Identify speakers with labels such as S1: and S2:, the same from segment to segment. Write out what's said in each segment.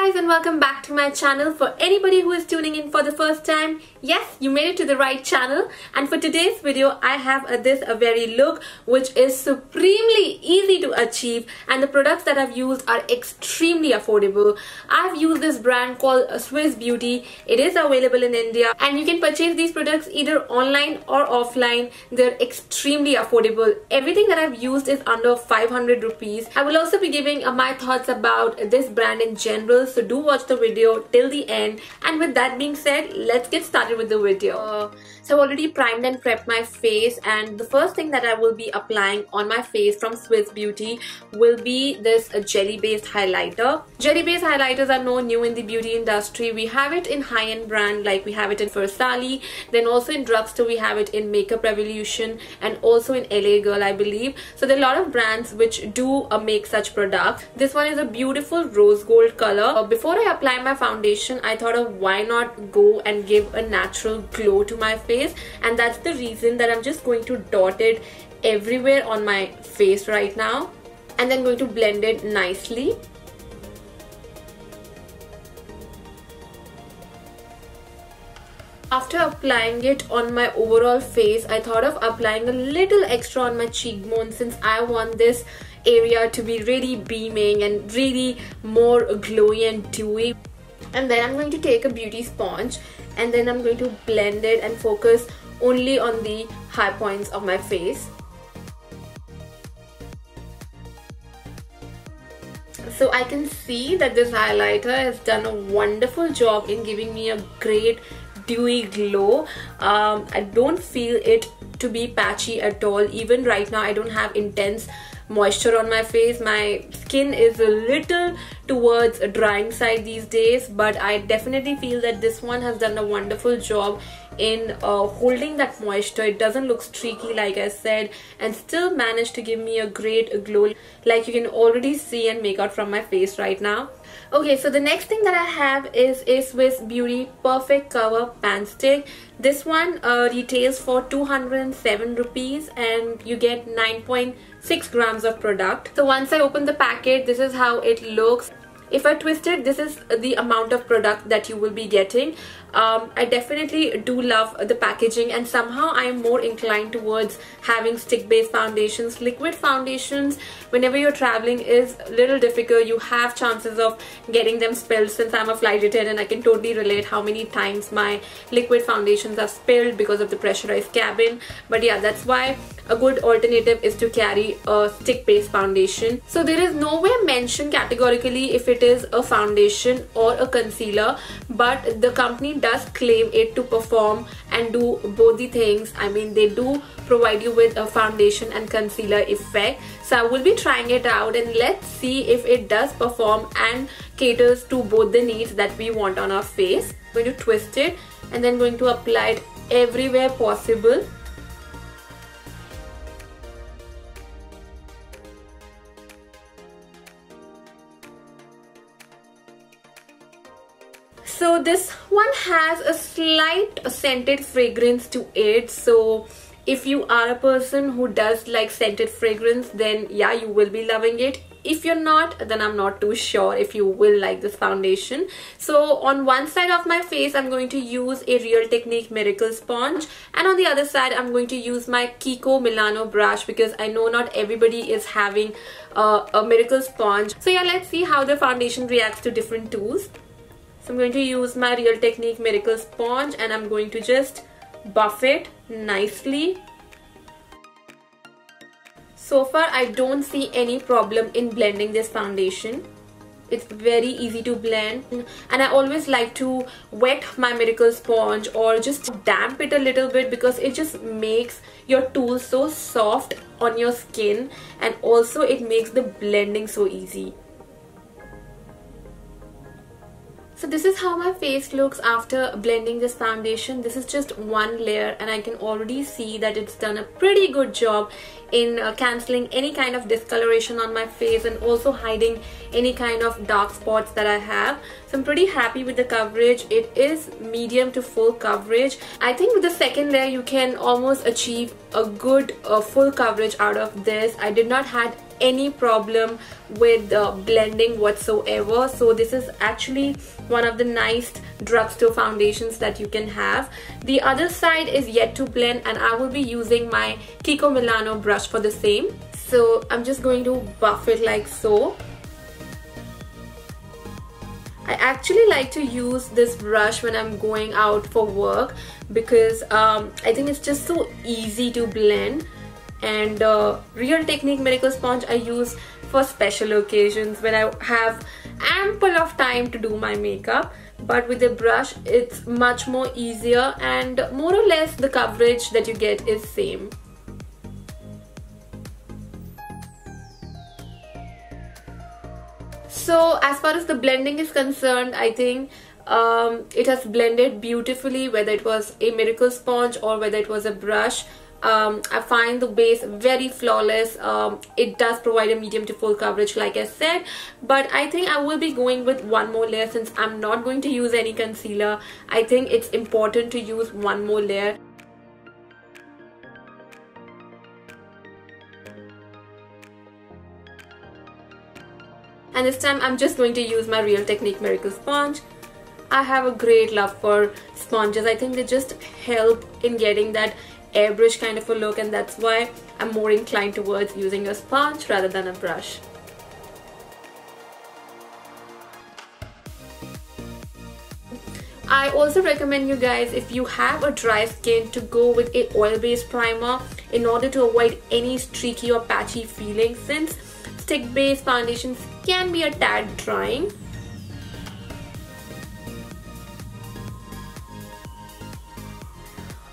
S1: guys, and welcome back to my channel. For anybody who is tuning in for the first time, yes, you made it to the right channel. And for today's video, I have a very look which is supremely easy to achieve, and the products that I've used are extremely affordable. I've used this brand called Swiss Beauty. It is available in India and you can purchase these products either online or offline. They're extremely affordable. Everything that I've used is under 500 rupees. I will also be giving my thoughts about this brand in general, so do watch the video till the end. And with that being said, let's get started with the video. So I've already primed and prepped my face, and the first thing that I will be applying on my face from Swiss Beauty will be this jelly based highlighter. Jelly based highlighters are no new in the beauty industry. We have it in high-end brand, like we have it in Versali, then also in drugstore we have it in Makeup Revolution, and also in LA Girl, I believe. So there are a lot of brands which do make such products. This one is a beautiful rose gold color. Before I apply my foundation, I thought of why not go and give a natural glow to my face, and that's the reason that I'm just going to dot it everywhere on my face right now, and then going to blend it nicely. After applying it on my overall face, I thought of applying a little extra on my cheekbone, since I want this area to be really beaming and really more glowy and dewy. And then I'm going to take a beauty sponge, and then I'm going to blend it and focus only on the high points of my face. So I can see that this highlighter has done a wonderful job in giving me a great dewy glow. I don't feel it to be patchy at all. Even right now, I don't have intense moisture on my face. My skin is a little towards a drying side these days, but I definitely feel that this one has done a wonderful job in holding that moisture. It doesn't look streaky, like I said, and still managed to give me a great glow, like you can already see and make out from my face right now. Okay, so the next thing that I have is a Swiss Beauty Perfect Cover Pan Stick. This one retails for 207 rupees and you get 9.6 grams of product. So once I open the packet, this is how it looks. If I twist it, this is the amount of product that you will be getting. I definitely do love the packaging, and somehow I am more inclined towards having stick-based foundations. Liquid foundations, whenever you're traveling, is a little difficult. You have chances of getting them spilled. Since I'm a flight attendant, I can totally relate how many times my liquid foundations are spilled because of the pressurized cabin. But yeah, that's why a good alternative is to carry a stick-based foundation. So there is nowhere mentioned categorically if it is a foundation or a concealer, but the company does claim it to perform and do both the things. I mean, they do provide you with a foundation and concealer effect. So I will be trying it out, and let's see if it does perform and caters to both the needs that we want on our face. I'm going to twist it and then going to apply it everywhere possible. So this one has a slight scented fragrance to it. So if you are a person who does like scented fragrance, then yeah, you will be loving it. If you're not, then I'm not too sure if you will like this foundation. So on one side of my face, I'm going to use a Real Technique Miracle Sponge, and on the other side, I'm going to use my Kiko Milano brush, because I know not everybody is having a Miracle Sponge. So yeah, let's see how the foundation reacts to different tools. So I'm going to use my Real Technique Miracle Sponge, and I'm going to just buff it nicely. So far, I don't see any problem in blending this foundation. It's very easy to blend, and I always like to wet my Miracle Sponge or just damp it a little bit, because it just makes your tool so soft on your skin, and also it makes the blending so easy. So this is how my face looks after blending this foundation. This is just one layer, and I can already see that it's done a pretty good job in cancelling any kind of discoloration on my face, and also hiding any kind of dark spots that I have. So I'm pretty happy with the coverage. It is medium to full coverage. I think with the second layer you can almost achieve a good full coverage out of this. I did not had any problem with blending whatsoever. So this is actually one of the nice drugstore foundations that you can have. The other side is yet to blend, and I will be using my Kiko Milano brush for the same. So I'm just going to buff it like so. I actually like to use this brush when I'm going out for work because I think it's just so easy to blend. And Real Technique Miracle Sponge I use for special occasions when I have ample of time to do my makeup. But with the brush it's much more easier, and more or less the coverage that you get is same. So as far as the blending is concerned, I think it has blended beautifully, whether it was a Miracle Sponge or whether it was a brush. I find the base very flawless. It does provide a medium to full coverage like I said, but I think I will be going with one more layer since I'm not going to use any concealer. I think it's important to use one more layer. And this time I'm just going to use my Real Technique Miracle Sponge. I have a great love for sponges. I think they just help in getting that airbrush kind of a look, and that's why I'm more inclined towards using a sponge rather than a brush. I also recommend you guys, if you have a dry skin, to go with a oil-based primer in order to avoid any streaky or patchy feeling, since stick-based foundations can be a tad drying.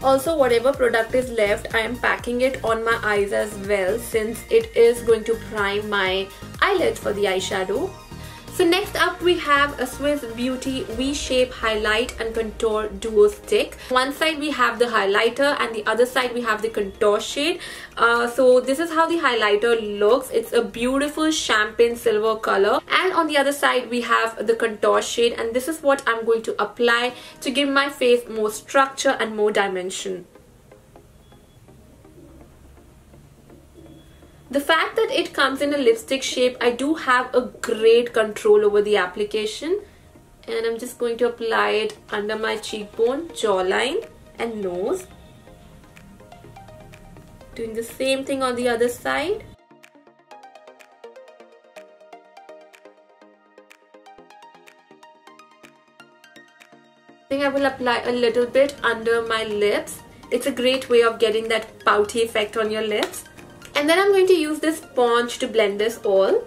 S1: Also, whatever product is left, I am packing it on my eyes as well, since it is going to prime my eyelids for the eyeshadow. So next up we have a Swiss Beauty V-Shape Highlight and Contour Duo Stick. One side we have the highlighter and the other side we have the contour shade. So this is how the highlighter looks. It's a beautiful champagne silver color, and on the other side we have the contour shade, and this is what I'm going to apply to give my face more structure and more dimension. The fact that it comes in a lipstick shape, I do have a great control over the application, and I'm just going to apply it under my cheekbone, jawline and nose. Doing the same thing on the other side. I think I will apply a little bit under my lips. It's a great way of getting that pouty effect on your lips. And then I'm going to use this sponge to blend this all.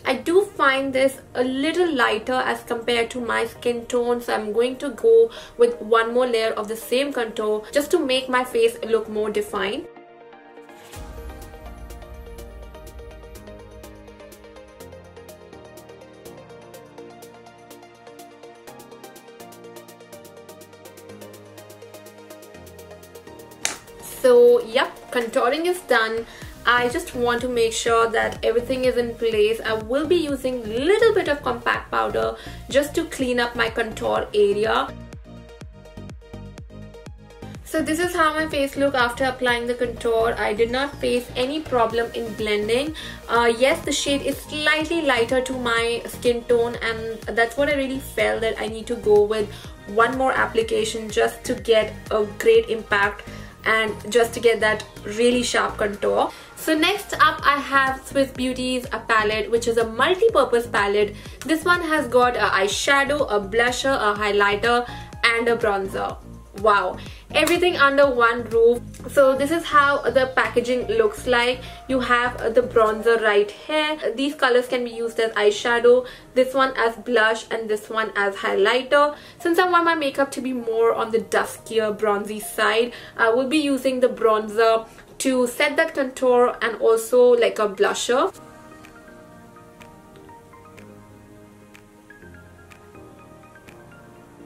S1: I do find this a little lighter as compared to my skin tone, so I'm going to go with one more layer of the same contour just to make my face look more defined. So yep, contouring is done. I just want to make sure that everything is in place. I will be using a little bit of compact powder just to clean up my contour area. So this is how my face looked after applying the contour. I did not face any problem in blending. Yes, the shade is slightly lighter to my skin tone, and that's what I really felt that I need to go with one more application just to get a great impact and just to get that really sharp contour. So next up I have Swiss Beauty's a palette, which is a multi-purpose palette. This one has got an eyeshadow, a blusher, a highlighter and a bronzer. Wow, everything under one roof. So this is how the packaging looks like. You have the bronzer right here. These colors can be used as eyeshadow, this one as blush and this one as highlighter. Since I want my makeup to be more on the duskier bronzy side, I will be using the bronzer to set that contour and also like a blusher.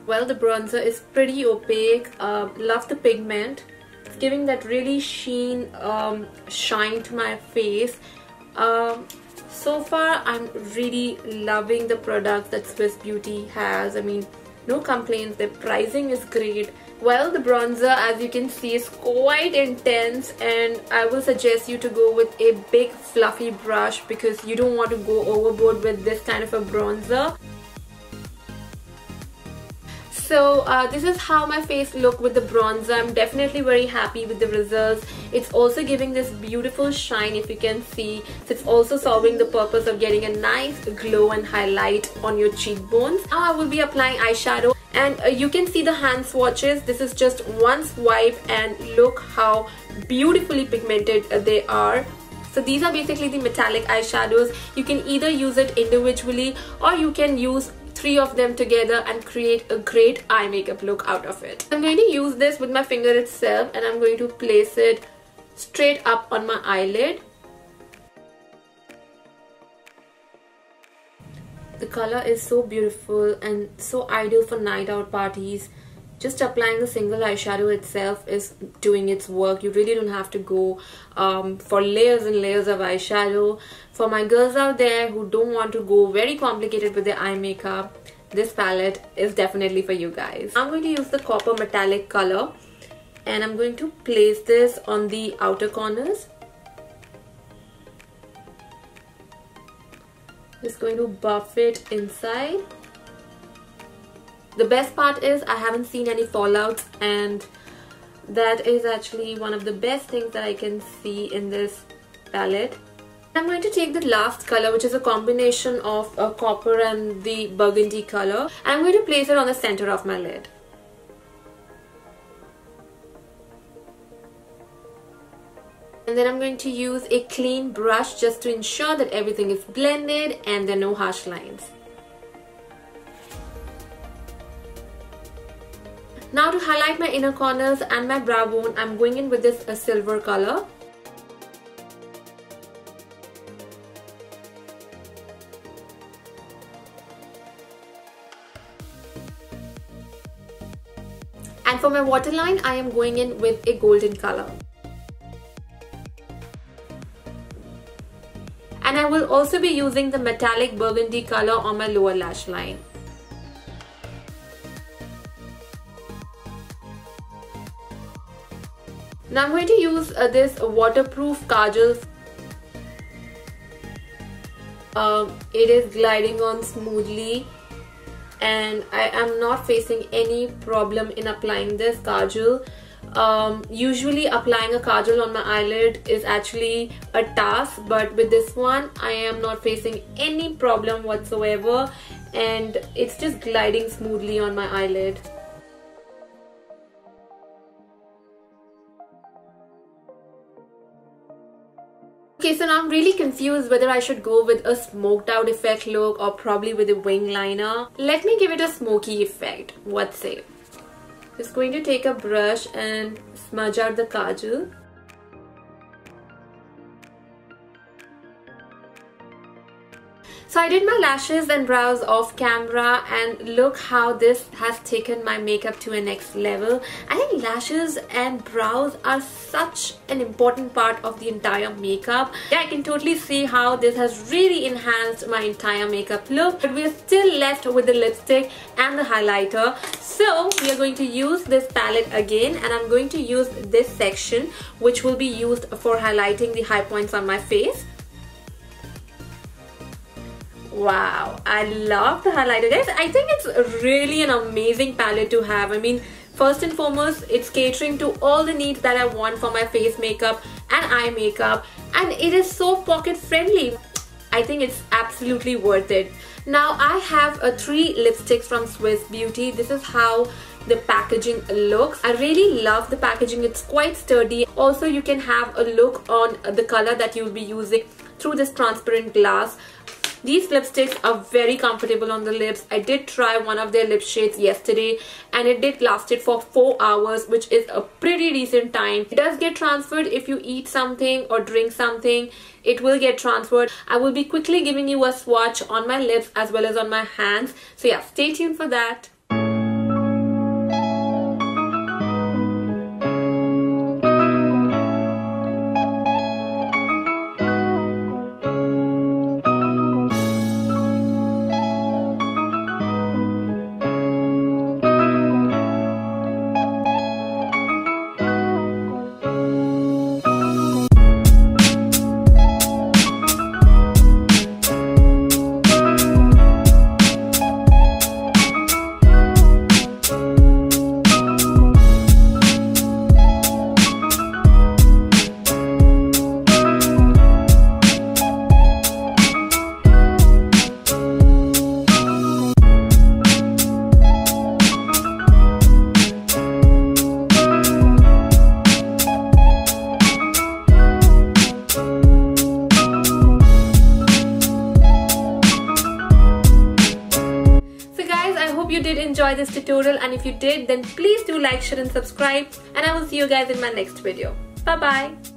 S1: Well, the bronzer is pretty opaque. Love the pigment. It's giving that really sheen, shine to my face. So far I'm really loving the products that Swiss Beauty has. I mean, no complaints. Their pricing is great. Well, the bronzer, as you can see, is quite intense, and I will suggest you to go with a big fluffy brush because you don't want to go overboard with this kind of a bronzer. So this is how my face looked with the bronzer. I'm definitely very happy with the results. It's also giving this beautiful shine, if you can see. So it's also solving the purpose of getting a nice glow and highlight on your cheekbones. Now I will be applying eyeshadow, and you can see the hand swatches. This is just one swipe, and look how beautifully pigmented they are. So these are basically the metallic eyeshadows. You can either use it individually or you can use 3 of them together and create a great eye makeup look out of it. I'm going to use this with my finger itself, and I'm going to place it straight up on my eyelid. The color is so beautiful and so ideal for night out parties. Just applying the single eyeshadow itself is doing its work. You really don't have to go for layers and layers of eyeshadow. For my girls out there who don't want to go very complicated with their eye makeup, this palette is definitely for you guys. I'm going to use the copper metallic color, and I'm going to place this on the outer corners. Just going to buff it inside. The best part is I haven't seen any fallouts, and that is actually one of the best things that I can see in this palette. I'm going to take the last color, which is a combination of copper and the burgundy color, and I'm going to place it on the center of my lid. And then I'm going to use a clean brush just to ensure that everything is blended and there are no harsh lines. Now to highlight my inner corners and my brow bone, I'm going in with this silver color. And for my waterline, I am going in with a golden color. And I will also be using the metallic burgundy color on my lower lash line. Now I'm going to use this waterproof kajal. It is gliding on smoothly, and I am not facing any problem in applying this kajal. Usually applying a kajal on my eyelid is actually a task, but with this one I am not facing any problem whatsoever, and it's just gliding smoothly on my eyelid. Okay, so now I'm really confused whether I should go with a smoked out effect look or probably with a wing liner. Let me give it a smoky effect. What say? Just going to take a brush and smudge out the kajal. So I did my lashes and brows off camera, and look how this has taken my makeup to a next level. I think lashes and brows are such an important part of the entire makeup. Yeah, I can totally see how this has really enhanced my entire makeup look. But we are still left with the lipstick and the highlighter. So we are going to use this palette again, and I'm going to use this section which will be used for highlighting the high points on my face. Wow, I love the highlighter, guys. I think it's really an amazing palette to have. I mean, first and foremost, it's catering to all the needs that I want for my face makeup and eye makeup, and it is so pocket friendly. I think it's absolutely worth it. Now I have 3 lipsticks from Swiss Beauty. This is how the packaging looks. I really love the packaging. It's quite sturdy. Also, you can have a look on the color that you'll be using through this transparent glass. These lipsticks are very comfortable on the lips. I did try one of their lip shades yesterday, and it did lasted for 4 hours, which is a pretty decent time. It does get transferred if you eat something or drink something. It will get transferred. I will be quickly giving you a swatch on my lips as well as on my hands. So yeah, stay tuned for that. did enjoy this tutorial, and if you did, then please do like, share and subscribe, and I will see you guys in my next video. Bye bye.